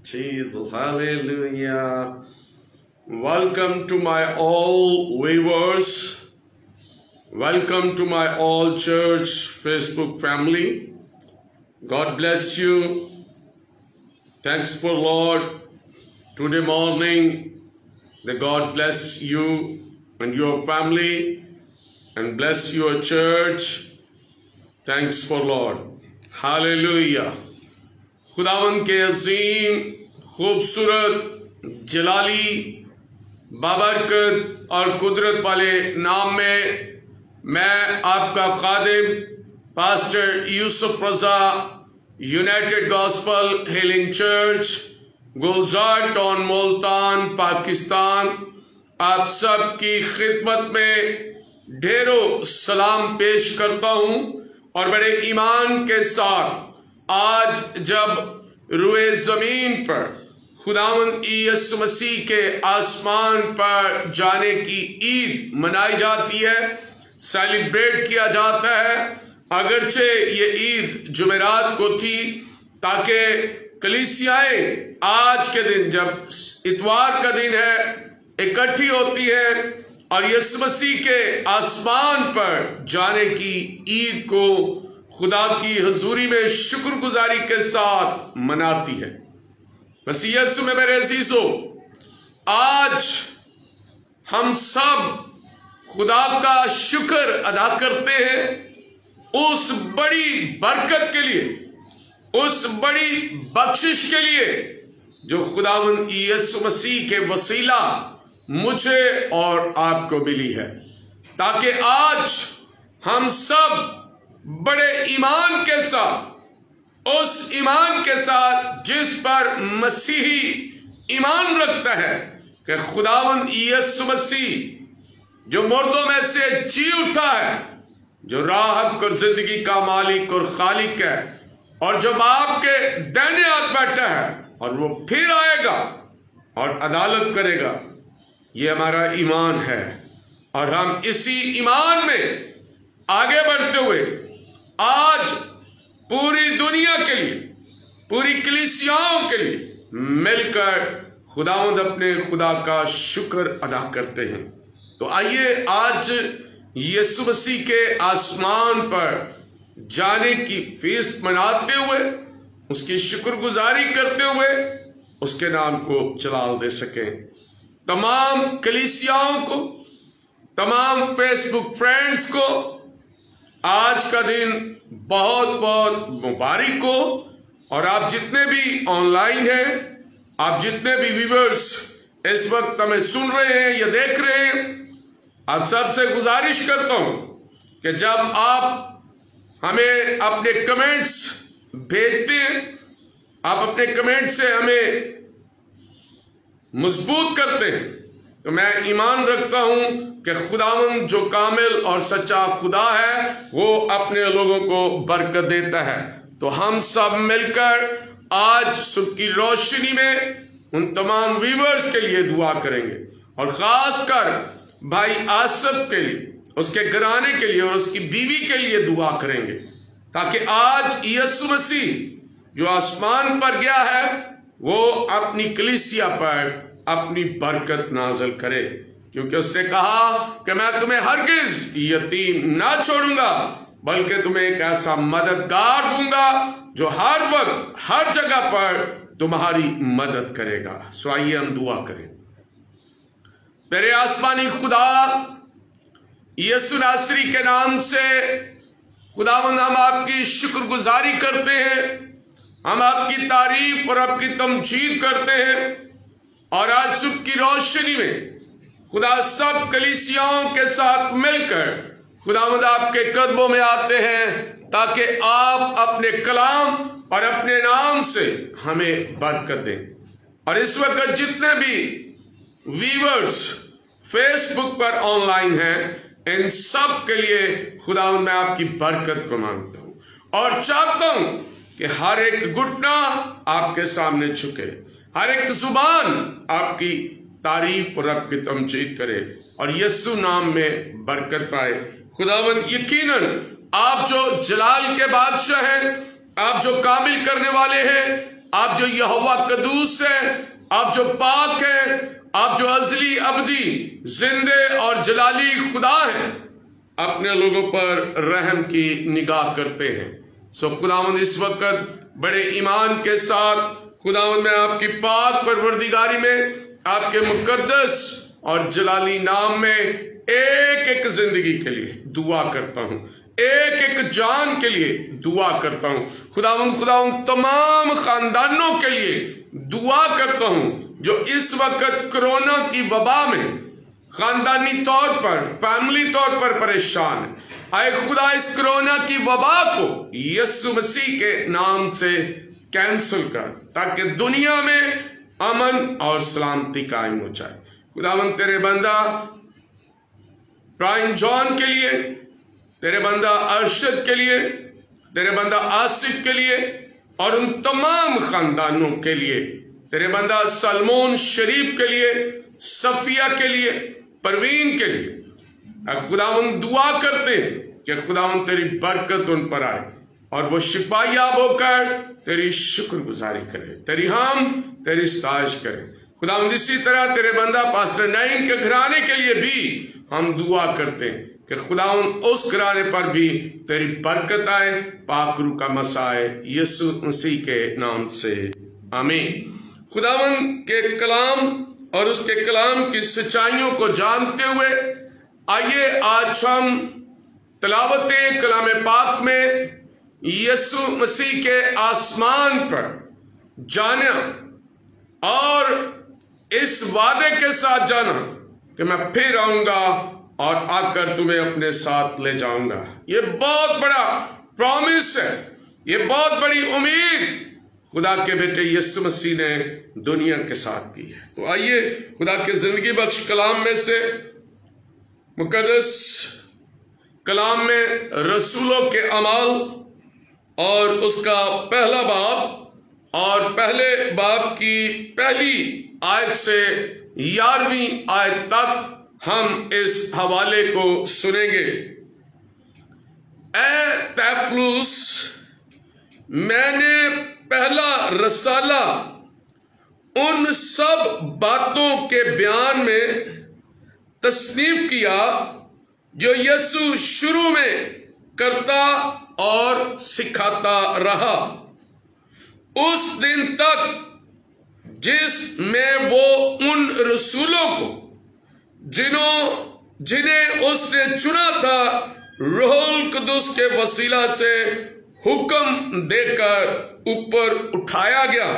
Jesus, hallelujah. Welcome to my all viewers. Welcome to my all church Facebook family. God bless you. Thanks for Lord. Today morning, the God bless you and your family and bless your church. Thanks for Lord. Hallelujah. खुदावन के अजीम खूबसूरत जलाली बाबरकत और कुदरत वाले नाम में मैं आपका खादिम पास्टर यूसुफ रजा यूनाइटेड गॉस्पल हीलिंग चर्च गुलजार टाउन मुल्तान पाकिस्तान आप सब की खिदमत में ढेरों सलाम पेश करता हूं और बड़े ईमान के साथ आज जब रुए जमीन पर खुदावंद यीशु मसीह के आसमान पर जाने की ईद मनाई जाती है, सेलिब्रेट किया जाता है। अगरचे ये ईद जुमेरात को थी ताकि कलीसियाएं आज के दिन जब इतवार का दिन है इकट्ठी होती है और यीशु मसीह के आसमान पर जाने की ईद को खुदा की हुजूरी में शुक्रगुजारी के साथ मनाती है। मसीह यीशु में मेरे अजीजों, आज हम सब खुदा का शुक्र अदा करते हैं उस बड़ी बरकत के लिए, उस बड़ी बख्शिश के लिए जो खुदावंद यीशु मसीह के वसीला मुझे और आपको मिली है, ताकि आज हम सब बड़े ईमान के साथ, उस ईमान के साथ जिस पर मसीही ईमान रखता है कि खुदावंद यीशु मसीह जो मुर्दों में से जी उठा है, जो राहत और जिंदगी का मालिक और खालिक है और जो बाप के दाहिने हाथ बैठा है और वो फिर आएगा और अदालत करेगा, ये हमारा ईमान है। और हम इसी ईमान में आगे बढ़ते हुए आज पूरी दुनिया के लिए, पूरी कलीसियाओं के लिए मिलकर खुदावंद अपने खुदा का शुक्र अदा करते हैं। तो आइए आज यीशु मसीह के आसमान पर जाने की फीस्ट मनाते हुए, उसकी शुक्रगुजारी करते हुए उसके नाम को जलाल दे सकें। तमाम कलीसियाओं को, तमाम फेसबुक फ्रेंड्स को आज का दिन बहुत बहुत मुबारक हो। और आप जितने भी ऑनलाइन हैं, आप जितने भी व्यूअर्स इस वक्त हमें सुन रहे हैं या देख रहे हैं, आप सबसे गुजारिश करता हूं कि जब आप हमें अपने कमेंट्स भेजते हैं, आप अपने कमेंट से हमें मजबूत करते हैं, तो मैं ईमान रखता हूं कि खुदावंद जो कामिल और सच्चा खुदा है वो अपने लोगों को बरकत देता है। तो हम सब मिलकर आज सुबह की रोशनी में उन तमाम व्यूअर्स के लिए दुआ करेंगे और खासकर भाई आसिफ के लिए, उसके घराने के लिए और उसकी बीवी के लिए दुआ करेंगे, ताकि आज यीशु मसीह जो आसमान पर गया है वो अपनी कलीसिया पर अपनी बरकत नाज़िल करे, क्योंकि उसने कहा कि मैं तुम्हें हरगिज यतीम ना छोड़ूंगा, बल्कि तुम्हें एक ऐसा मददगार दूंगा जो हर वक्त हर जगह पर तुम्हारी मदद करेगा। सो आइए हम दुआ करें। मेरे आसमानी खुदा, यीशु नासरी के नाम से खुदावंद हम आपकी शुक्रगुजारी करते हैं, हम आपकी तारीफ और आपकी तमजीद करते हैं। और आज सुबह की रोशनी में खुदा सब कलीसियाओं के साथ मिलकर खुदावंद आपके कदमों में आते हैं, ताकि आप अपने कलाम और अपने नाम से हमें बरकत दें। और इस वक्त जितने भी व्यूअर्स फेसबुक पर ऑनलाइन हैं, इन सब के लिए खुदावंद मैं आपकी बरकत को मांगता हूं और चाहता हूं कि हर एक घुटना आपके सामने झुके, हर एक जुबान आपकी तारीफ और आपकी तमजीद करे और यीशु नाम में बरकत पाए। खुदावंद यकीनन आप जो जलाल के बादशाह हैं, आप जो कामिल करने वाले हैं, आप जो यहोवा कदूस है, आप जो पाक है, आप जो अजली अबदी जिंदे और जलाली खुदा है, अपने लोगों पर रहम की निगाह करते हैं। सो खुदावंद इस वक्त बड़े ईमान के साथ खुदावंद मैं आपकी पाक परवरदिगारी में, आपके मुकद्दस और जलाली नाम में एक एक जिंदगी के लिए दुआ करता हूं, एक एक जान के लिए दुआ करता हूं। खुदावंद तमाम खानदानों के लिए दुआ करता हूं जो इस वक्त कोरोना की वबा में खानदानी तौर पर, फैमिली तौर पर परेशान है। आए खुदा इस कोरोना की वबा को यीशु मसीह के नाम से कैंसिल कर, ताकि दुनिया में अमन और सलामती कायम हो जाए। खुदावंद तेरे बंदा ब्रायन जॉन के लिए, तेरे बंदा अरशद के लिए, तेरे बंदा आसिफ के लिए और उन तमाम खानदानों के लिए, तेरे बंदा सलमोन शरीफ के लिए, सफिया के लिए, परवीन के लिए खुदावंद दुआ करते हैं कि खुदावंद तेरी बरकत उन पर आए और वो शिफा याब होकर तेरी शुक्रगुजारी करे, तेरी सताइश करे। खुदावंद इसी तरह तेरे बंदा पास्टर नईम के घराने के लिए भी हम दुआ करते हैं कि खुदावंद उस घराने पर भी तेरी बरकत आए, पाक रूह का मसाए, यीशु मसीह के नाम से आमीन। खुदावंद के कलाम और उसके कलाम की सच्चाइयों को जानते हुए आइए आज हम तिलावत कलाम पाक में यीशु मसीह के आसमान पर जाना और इस वादे के साथ जाना कि मैं फिर आऊंगा और आकर तुम्हें अपने साथ ले जाऊंगा। ये बहुत बड़ा प्रॉमिस है, ये बहुत बड़ी उम्मीद खुदा के बेटे यीशु मसीह ने दुनिया के साथ की है। तो आइए खुदा के जिंदगी बख्श कलाम में से मुकद्दस कलाम में रसूलों के अमाल और उसका पहला बाब और पहले बाब की पहली आयत से 11वीं आयत तक हम इस हवाले को सुनेंगे। ए पैपलुस, मैंने पहला रसाला उन सब बातों के बयान में तस्नीफ किया जो यीशु शुरू में करता और सिखाता रहा, उस दिन तक जिसमें वो उन रसूलों को जिन्हें उसने चुना था रूहुल कुदुस के वसीला से हुक्म देकर ऊपर उठाया गया।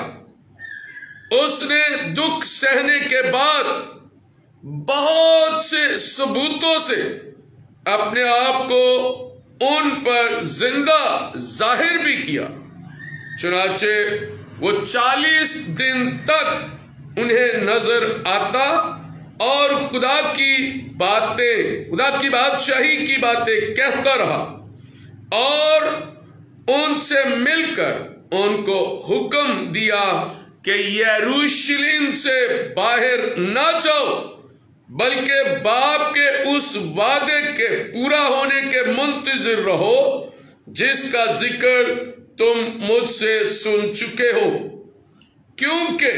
उसने दुख सहने के बाद बहुत से सबूतों से अपने आप को उन पर जिंदा जाहिर भी किया। चुनाचे वो 40 दिन तक उन्हें नजर आता और खुदा की बादशाही की बातें कहता रहा और उनसे मिलकर उनको हुक्म दिया कि यरूशलेम से बाहर ना जाओ, बल्कि बाप के उस वादे के पूरा होने के मुंतजिर रहो जिसका जिक्र तुम मुझसे सुन चुके हो। क्योंकि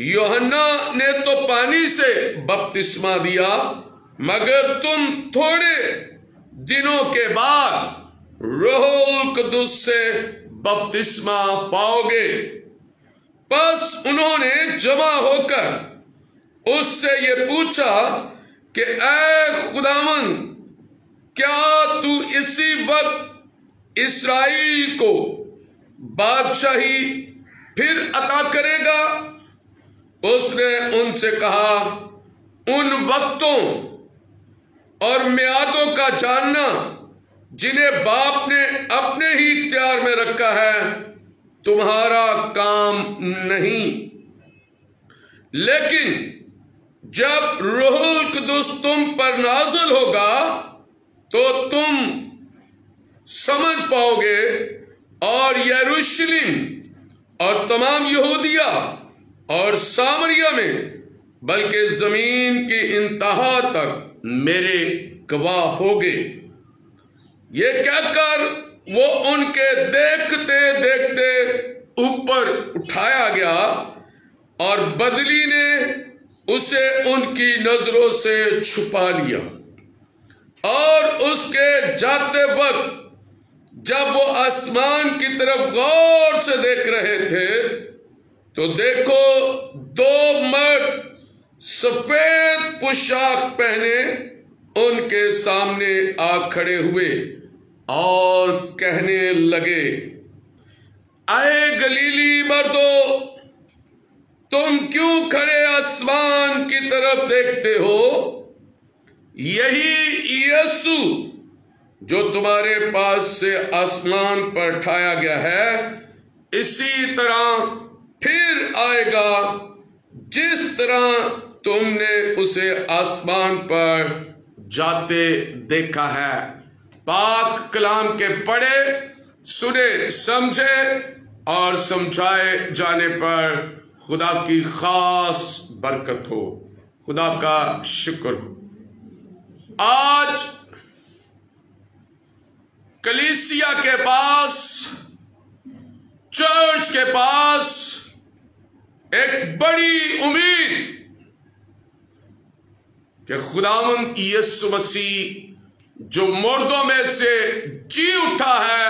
यूहन्ना ने तो पानी से बपतिस्मा दिया, मगर तुम थोड़े दिनों के बाद रूहुल कुदुस से बपतिस्मा पाओगे। बस उन्होंने जमा होकर उससे ये पूछा कि ऐ खुदावंद, क्या तू इसी वक्त इस्राएल को बादशाही फिर अता करेगा? उसने उनसे कहा, उन वक्तों और मियादों का जानना जिन्हें बाप ने अपने ही इख्तियार में रखा है तुम्हारा काम नहीं, लेकिन जब रूहुल कुदुस तुम पर नाज़िल होगा तो तुम समझ पाओगे और यरूशलेम और तमाम यहूदिया और सामरिया में, बल्कि जमीन की इंतहा तक मेरे गवाह होगे। ये कहकर वो उनके देखते देखते ऊपर उठाया गया और बदली ने उसे उनकी नजरों से छुपा लिया। और उसके जाते वक्त जब वो आसमान की तरफ गौर से देख रहे थे तो देखो, दो मर्द सफेद पोशाक पहने उनके सामने आ खड़े हुए और कहने लगे, आए गलीली मर्दों, तुम क्यों खड़े आसमान की तरफ देखते हो? यही यीशु जो तुम्हारे पास से आसमान पर उठाया गया है, इसी तरह फिर आएगा जिस तरह तुमने उसे आसमान पर जाते देखा है। पाक कलाम के पढ़े, सुने, समझे और समझाए जाने पर खुदा की खास बरकत हो। खुदा का शुक्र हो। आज कलीसिया के पास, चर्च के पास एक बड़ी उम्मीद कि खुदावंद यीशु मसीह जो मुर्दों में से जी उठा है,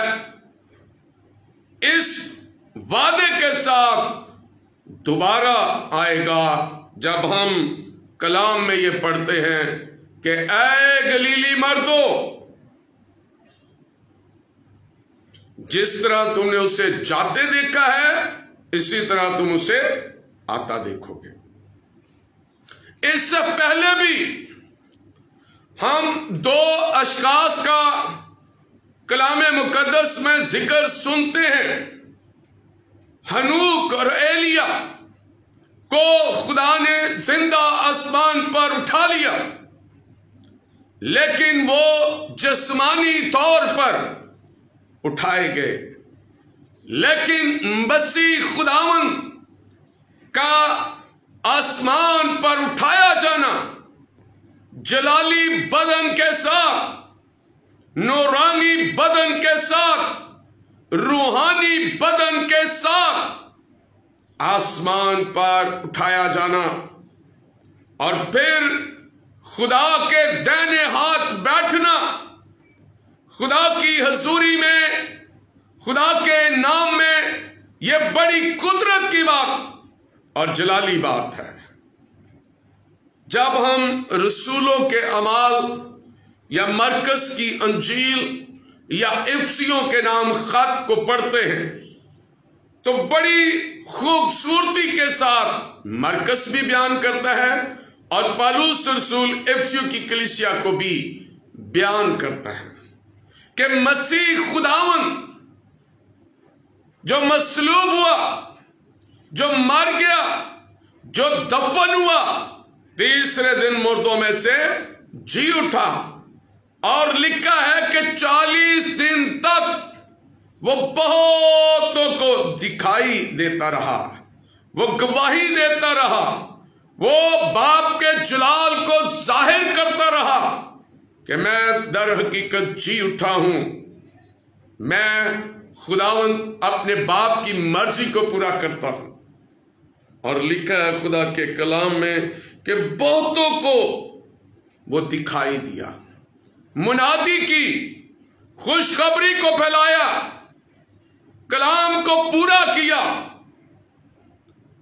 इस वादे के साथ दोबारा आएगा। जब हम कलाम में ये पढ़ते हैं कि ऐ गलीली मर्दों, जिस तरह तुमने उसे जाते देखा है, इसी तरह तुम उसे आता देखोगे। इससे पहले भी हम दो अशखास का कलामे मुकद्दस में जिक्र सुनते हैं। हनूक और एलिया को खुदा ने जिंदा आसमान पर उठा लिया, लेकिन वो जिस्मानी तौर पर उठाए गए। लेकिन मसीह खुदावन का आसमान पर उठाया जाना जलाली बदन के साथ, नूरानी बदन के साथ, रूहानी बदन के साथ आसमान पर उठाया जाना और फिर खुदा के दाहिने हाथ बैठना, खुदा की हजूरी में, खुदा के नाम में, यह बड़ी कुदरत की बात और जलाली बात है। जब हम रसूलों के अमाल या मरकस की अंजील या इफ्सियों के नाम खत को पढ़ते हैं तो बड़ी खूबसूरती के साथ मरकस भी बयान करता है और पौलुस रसूल इफ्सियों की कलीसिया को भी बयान करता है कि मसीह खुदावन जो मसलूब हुआ, जो मर गया, जो दफन हुआ, तीसरे दिन मुर्दों में से जी उठा। और लिखा है कि 40 दिन तक वो बहुतों को दिखाई देता रहा, वो गवाही देता रहा, वो बाप के जलाल को जाहिर करता रहा कि मैं दर हकीकत जी उठा हूं, मैं खुदावंद अपने बाप की मर्जी को पूरा करता हूं। और लिखा है खुदा के कलाम में कि बहुतों को वो दिखाई दिया, मुनादी की, खुशखबरी को फैलाया, कलाम को पूरा किया।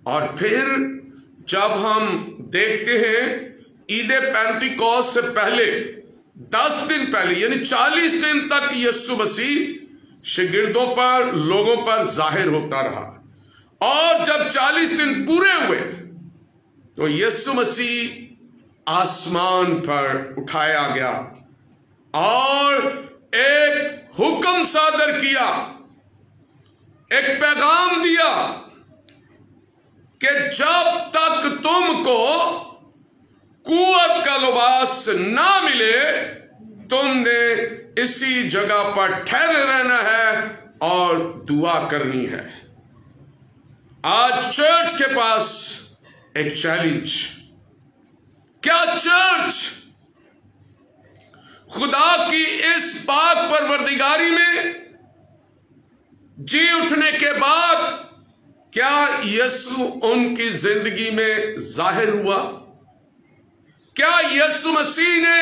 और फिर जब हम देखते हैं ईद पेंतिकोस्त से पहले 10 दिन पहले, यानी 40 दिन तक यीशु मसीह शागिर्दों पर, लोगों पर जाहिर होता रहा। और जब 40 दिन पूरे हुए तो यीशु मसीह आसमान पर उठाया गया और एक हुक्म सादर किया, एक पैगाम दिया कि जब तक तुमको कुव्वत का लिबास ना मिले, तुमने इसी जगह पर ठहरे रहना है और दुआ करनी है। आज चर्च के पास एक चैलेंज, क्या चर्च खुदा की इस पाक परवरदिगारी में जी उठने के बाद क्या यीशु उनकी जिंदगी में जाहिर हुआ? क्या यीशु मसीह ने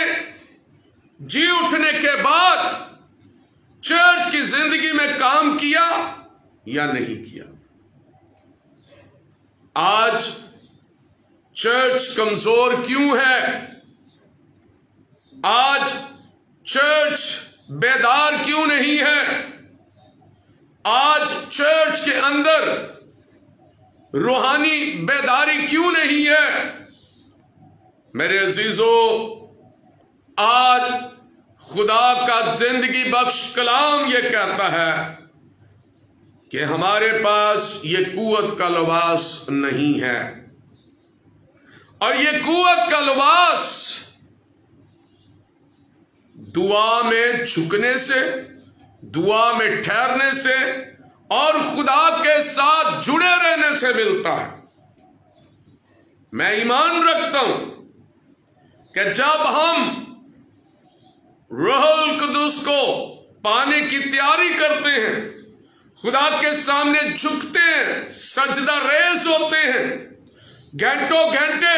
जी उठने के बाद चर्च की जिंदगी में काम किया या नहीं किया? आज चर्च कमजोर क्यों है? आज चर्च बेदार क्यों नहीं है? आज चर्च के अंदर रूहानी बेदारी क्यों नहीं है? मेरे अजीजों, आज खुदा का जिंदगी बख्श कलाम यह कहता है कि हमारे पास ये कुव्वत का लिबास नहीं है, और ये कुव्वत का लिबास दुआ में झुकने से, दुआ में ठहरने से और खुदा के साथ जुड़े रहने से मिलता है। मैं ईमान रखता हूं कि जब हम रूहुल कुदुस को पाने की तैयारी करते हैं, खुदा के सामने झुकते हैं, सजदा रेज़ होते हैं, घंटों घंटे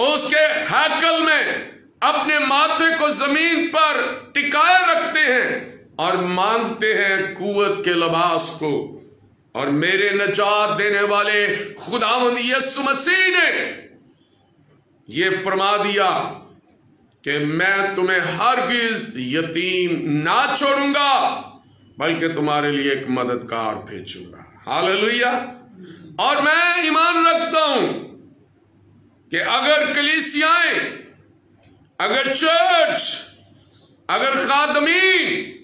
उसके हैकल में अपने माथे को जमीन पर टिकाए रखते हैं और मांगते हैं कुव्वत के लिबास को, और मेरे नजात देने वाले खुदावंद यीशु मसीह ने यह फरमा दिया कि मैं तुम्हें हरगिज यतीम ना छोड़ूंगा, बल्कि तुम्हारे लिए एक मददगार भेजूंगा। हालेलुया। और मैं ईमान रखता हूं कि अगर कलीसियाएं, अगर चर्च, अगर खादमीन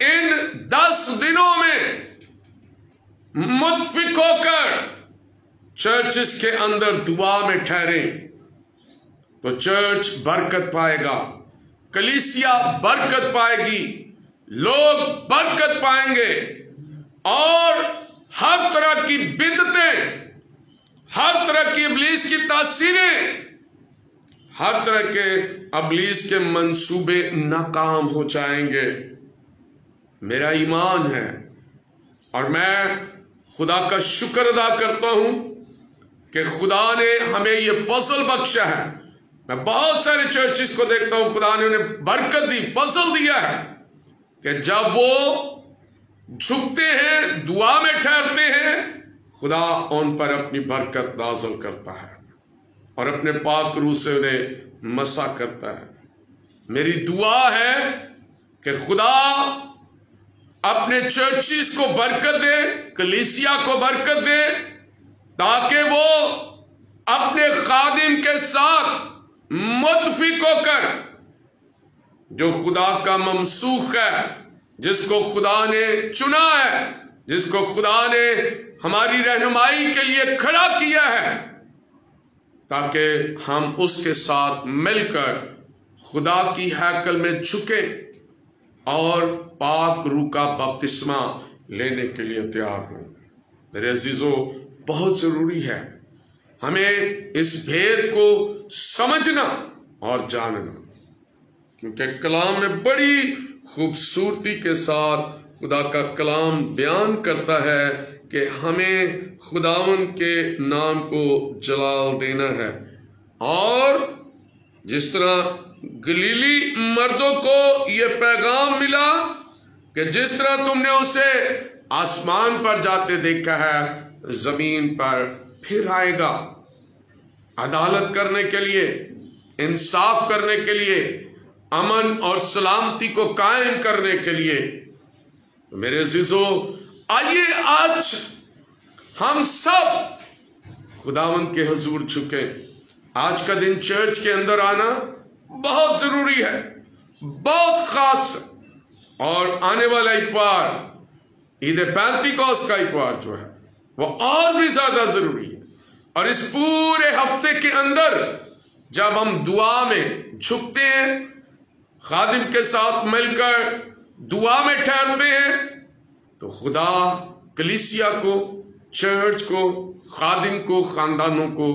इन 10 दिनों में मुत्फिक होकर चर्चेस के अंदर दुआ में ठहरे तो चर्च बरकत पाएगा, कलीसिया बरकत पाएगी, लोग बरकत पाएंगे, और हर तरह की बिदतें, हर तरह की इब्लीस की तासीरें, हर तरह के इब्लीस के मंसूबे नाकाम हो जाएंगे। मेरा ईमान है और मैं खुदा का शुक्र अदा करता हूं कि खुदा ने हमें यह फसल बख्शा है। मैं बहुत सारे चर्चिस को देखता हूं, खुदा ने उन्हें बरकत दी, फसल दिया है कि जब वो झुकते हैं, दुआ में ठहरते हैं, खुदा उन पर अपनी बरकत नाज़िल करता है और अपने पाक रूह से उन्हें मसा करता है। मेरी दुआ है कि खुदा अपने चर्चिस को बरकत दे, कलीसिया को बरकत दे, ताकि वो अपने खादिम के साथ मुत्फिक होकर, जो खुदा का ममसूख है, जिसको खुदा ने चुना है, जिसको खुदा ने हमारी रहनुमाई के लिए खड़ा किया है, ताकि हम उसके साथ मिलकर खुदा की हैकल में झुके और पाक रूह का बपतिस्मा लेने के लिए तैयार हों। मेरे अजीजों, बहुत जरूरी है हमें इस भेद को समझना और जानना, क्योंकि कलाम में बड़ी खूबसूरती के साथ खुदा का कलाम बयान करता है कि हमें खुदावन के नाम को जलाल देना है। और जिस तरह गलीली मर्दों को यह पैगाम मिला कि जिस तरह तुमने उसे आसमान पर जाते देखा है, जमीन पर फिर आएगा, अदालत करने के लिए, इंसाफ करने के लिए, अमन और सलामती को कायम करने के लिए। तो मेरे अजीजों, आइए आज हम सब खुदावंद के हुजूर झुके। आज का दिन चर्च के अंदर आना बहुत जरूरी है, बहुत खास, और आने वाला इतवार, ईद पेंतिकोस्त का इतवार जो है वो और भी ज्यादा जरूरी है। और इस पूरे हफ्ते के अंदर जब हम दुआ में झुकते हैं, खादिम के साथ मिलकर दुआ में ठहरते हैं, तो खुदा कलीसिया को, चर्च को, खादिम को, खानदानों को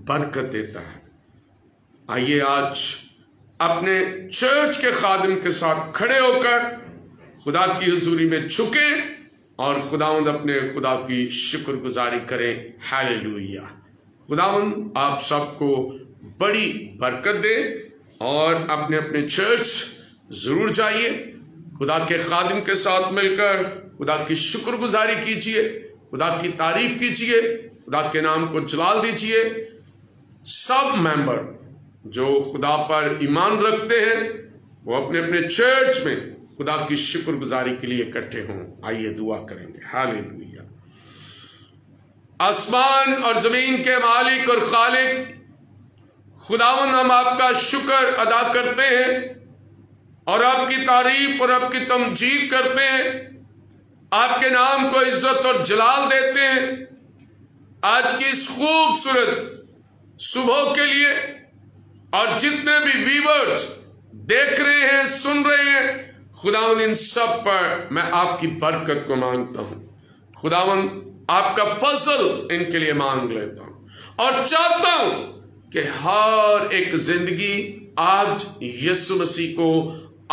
बरकत देता है। आइए आज अपने चर्च के खादिम के साथ खड़े होकर खुदा की हुजूरी में झुके और खुदावंद अपने खुदा की शुक्रगुजारी करें। हालेलुया। खुदावंद आप सबको बड़ी बरकत दे और अपने अपने चर्च जरूर जाइए, खुदा के खादिम के साथ मिलकर खुदा की शुक्रगुजारी कीजिए, खुदा की तारीफ कीजिए, खुदा के नाम को जलाल दीजिए। सब मेंबर जो खुदा पर ईमान रखते हैं वो अपने अपने चर्च में खुदा की शुक्रगुजारी के लिए इकट्ठे हों। आइए दुआ करेंगे। हालेलुया। आसमान और जमीन के मालिक और खालिक खुदावंद, हम आपका शुक्र अदा करते हैं और आपकी तारीफ और आपकी तमजीद करते हैं, आपके नाम को इज्जत और जलाल देते हैं। आज की इस खूबसूरत सुबह के लिए और जितने भी व्यूअर्स देख रहे हैं, सुन रहे हैं, खुदावंद इन सब पर मैं आपकी बरकत को मांगता हूं। खुदावंद आपका फजल इनके लिए मांग लेता हूं और चाहता हूं कि हर एक जिंदगी आज यीशु मसीह को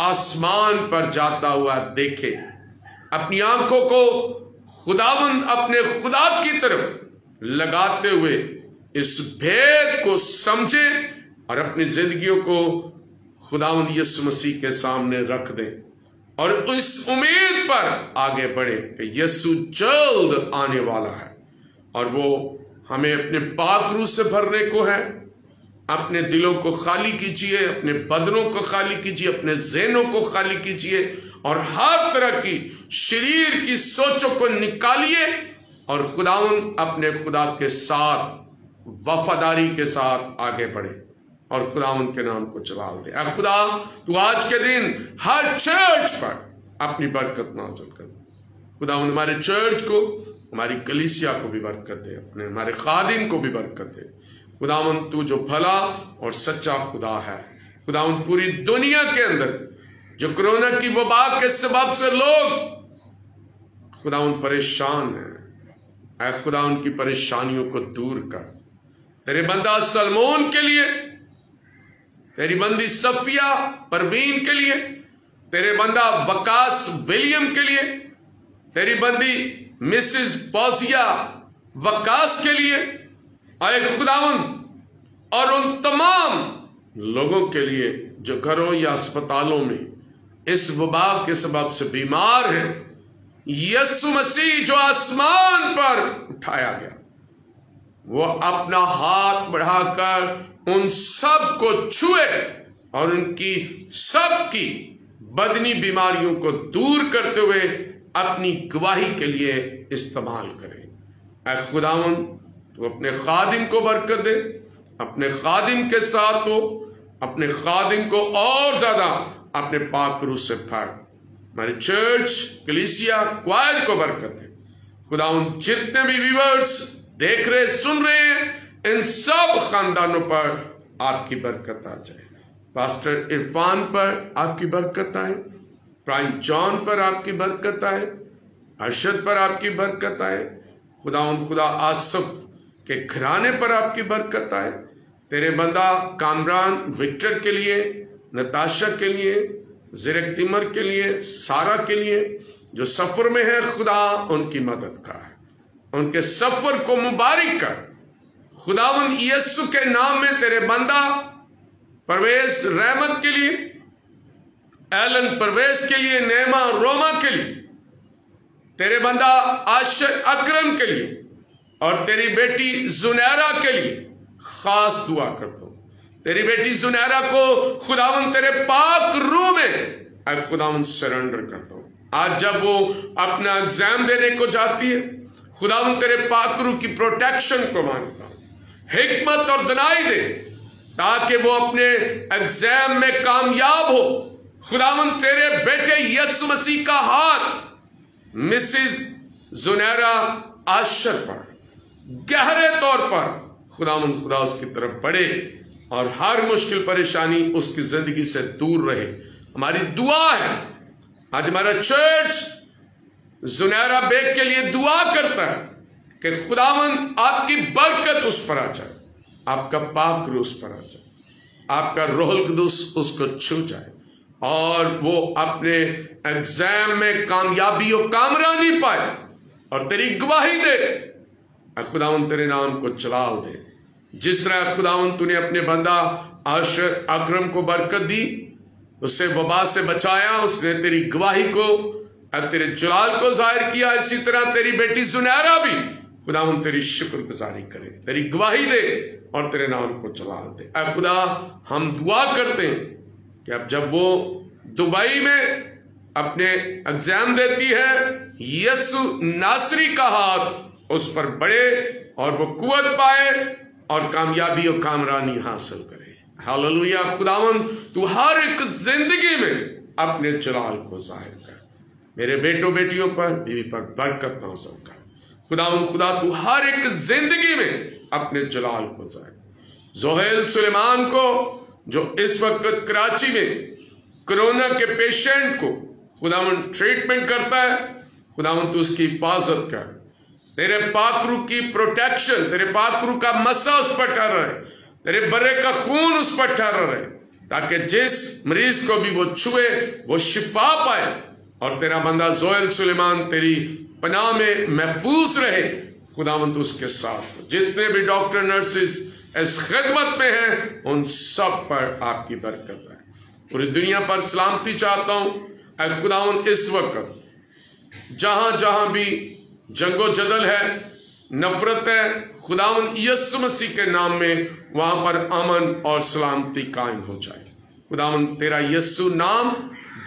आसमान पर जाता हुआ देखे, अपनी आंखों को खुदावंद अपने खुदा की तरफ लगाते हुए इस भेद को समझे और अपनी जिंदगियों को खुदावंद यीशु मसीह के सामने रख दे और इस उम्मीद पर आगे बढ़े कि यीशु जल्द आने वाला है और वो हमें अपने पाक रूह से भरने को है। अपने दिलों को खाली कीजिए, अपने बदनों को खाली कीजिए, अपने ज़हनों को खाली कीजिए और हर तरह की शरीर की सोचों को निकालिए और खुदावंद अपने खुदा के साथ वफादारी के साथ आगे बढ़े और खुदावंद के नाम को जलाल दे। ऐ खुदा, तू आज के दिन हर चर्च पर अपनी बरकत नाज़िल कर। खुदावंद हमारे चर्च को, हमारी कलीसिया को भी बरकत दे, अपने हमारे खादिम को भी बरकत दे। खुदावंद तू जो भला और सच्चा खुदा है। खुदावंद पूरी दुनिया के अंदर जो कोरोना की वबा के सबब से लोग खुदावंद परेशान हैं, ऐ खुदा उनकी परेशानियों को दूर कर। तेरे बंदा सलमोन के लिए, तेरी बंदी सफिया परवीन के लिए, तेरे बंदा वकास विलियम के लिए, तेरी बंदी मिसेस फौजिया वकास के लिए, आए खुदावंद और उन तमाम लोगों के लिए जो घरों या अस्पतालों में इस वबा के सबब से बीमार हैं। यीशु मसीह जो आसमान पर उठाया गया, वो अपना हाथ बढ़ाकर उन सब को छुए और उनकी सबकी बदनी बीमारियों को दूर करते हुए अपनी गवाही के लिए इस्तेमाल करें। ऐ खुदावंद तू अपने खादिम को बरकत दे, अपने खादिम के साथ हो, अपने खादिम को और ज्यादा अपने पाक रूह से भर। हमारे चर्च, कलीसिया, क्वायर को बरकत दे। खुदावंद जितने भी व्यूअर्स देख रहे, सुन रहे हैं, इन सब खानदानों पर आपकी बरकत आ जाए। पास्टर इरफान पर आपकी बरकत आए, प्राइन जॉन पर आपकी बरकत आए, अरशद पर आपकी बरकत आए। खुदावंद खुदा आसफ के घराने पर आपकी बरकत आए। तेरे बंदा कामरान विक्टर के लिए, नताशा के लिए, ज़िरक तिमर के लिए, सारा के लिए जो सफर में है, खुदा उनकी मदद कर, उनके सफर को मुबारक कर। खुदावंद यीशु के नाम में तेरे बंदा परवेज रहमत के लिए, एलन परवेज के लिए, नेमा रोमा के लिए, तेरे बंदा आशर अकरम के लिए और तेरी बेटी जुनैरा के लिए खास दुआ करता हूं। तेरी बेटी जुनैरा को खुदावंद तेरे पाक रूह में खुदावंद सरेंडर करता हूं। आज जब वो अपना एग्जाम देने को जाती है, खुदावंद तेरे पाक रूह की प्रोटेक्शन को मांगता हूं, हिकमत और दनाई दे ताकि वो अपने एग्जाम में कामयाब हो। खुदावंद तेरे बेटे यीशु मसीह का हाथ मिसेस जुनैरा आशर पर गहरे तौर पर खुदावंद खुदा उसकी तरफ बढ़े और हर मुश्किल परेशानी उसकी जिंदगी से दूर रहे। हमारी दुआ है, आज हमारा चर्च जुनैरा बेग के लिए दुआ करता है कि खुदावंद आपकी बरकत उस पर आ जाए, आपका पाक रूह उस पर आ जाए, आपका रूहुल कुद्दूस उसको छू जाए और वो अपने एग्जाम में कामयाबी और कामरानी पाए और तेरी गवाही दे। खुदावन तेरे नाम को जलाल दे। जिस तरह खुदावन तूने अपने बंदा आशर अकरम को बरकत दी, उसे वबा से बचाया, उसने तेरी गवाही को और तेरे जलाल को जाहिर किया, इसी तरह तेरी बेटी जुनैरा भी खुदावन तेरी शुक्रगुजारी करे, तेरी गवाही दे और तेरे नाम को जलाल दे। ऐ खुदा, हम दुआ करते हैं कि अब जब वो दुबई में अपने एग्जाम देती है, यीशु नासरी का हाथ उस पर बढ़े और वो कुव्वत पाए और कामयाबी और कामरानी हासिल करे। हालेलुया। खुदावन तू हर एक जिंदगी में अपने जलाल को जाहिर कर, मेरे बेटों बेटियों पर, बीवी पर बरकत नाज़िल कर। खुदावन खुदा तू हर एक जिंदगी में अपने जलाल को जाहिर कर। जोहेल सुलेमान को जो इस वक्त कराची में कोरोना के पेशेंट को खुदावन ट्रीटमेंट करता है, खुदावन तू उसकी हिफाजत कर, तेरे पाकरू की प्रोटेक्शन, तेरे पाकरू का मसा उस पर ठहर रहे, तेरे बर्रे का खून उस पर ठहर रहे, ताकि जिस मरीज को भी वो छुए वो शिफा पाए और तेरा बंदा जोएल सुलेमान तेरी पनाह में महफूज रहे। खुदावंत उसके साथ जितने भी डॉक्टर नर्सिस इस खिदमत में हैं उन सब पर आपकी बरकत है। पूरी दुनिया पर सलामती चाहता हूं। ऐ खुदावंत इस वक्त जहां जहां भी जंगो जदल है, नफरत है, खुदावंत यीशु मसीह के नाम में वहां पर अमन और सलामती कायम हो जाए। खुदावंत तेरा यीशु नाम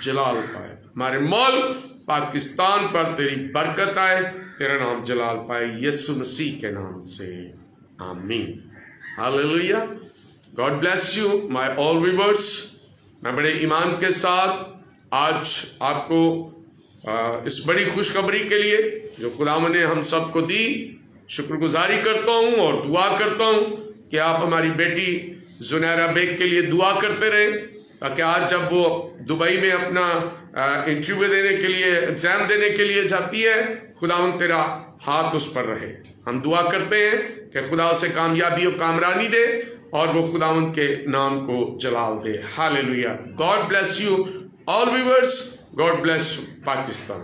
जलाल पाए, हमारे मुल्क पाकिस्तान पर तेरी बरकत आए, तेरा नाम जलाल पाए, यीशु मसीह के नाम से आमीन। Hallelujah. God bless you my all viewers. मैं बड़े ईमान के साथ आज आपको इस बड़ी खुशखबरी के लिए जो खुदावन ने हम सबको दी शुक्रगुजारी करता हूं और दुआ करता हूं कि आप हमारी बेटी जुनैरा बेग के लिए दुआ करते रहें, ताकि आज जब वो दुबई में अपना इंटरव्यू देने के लिए, एग्जाम देने के लिए जाती है, खुदावन तेरा हाथ उस पर रहे। हम दुआ करते हैं कि खुदा उसे कामयाबी और कामरानी दे और वो खुदावन के नाम को जलाल दे। Hallelujah. God bless you all viewers. God bless Pakistan.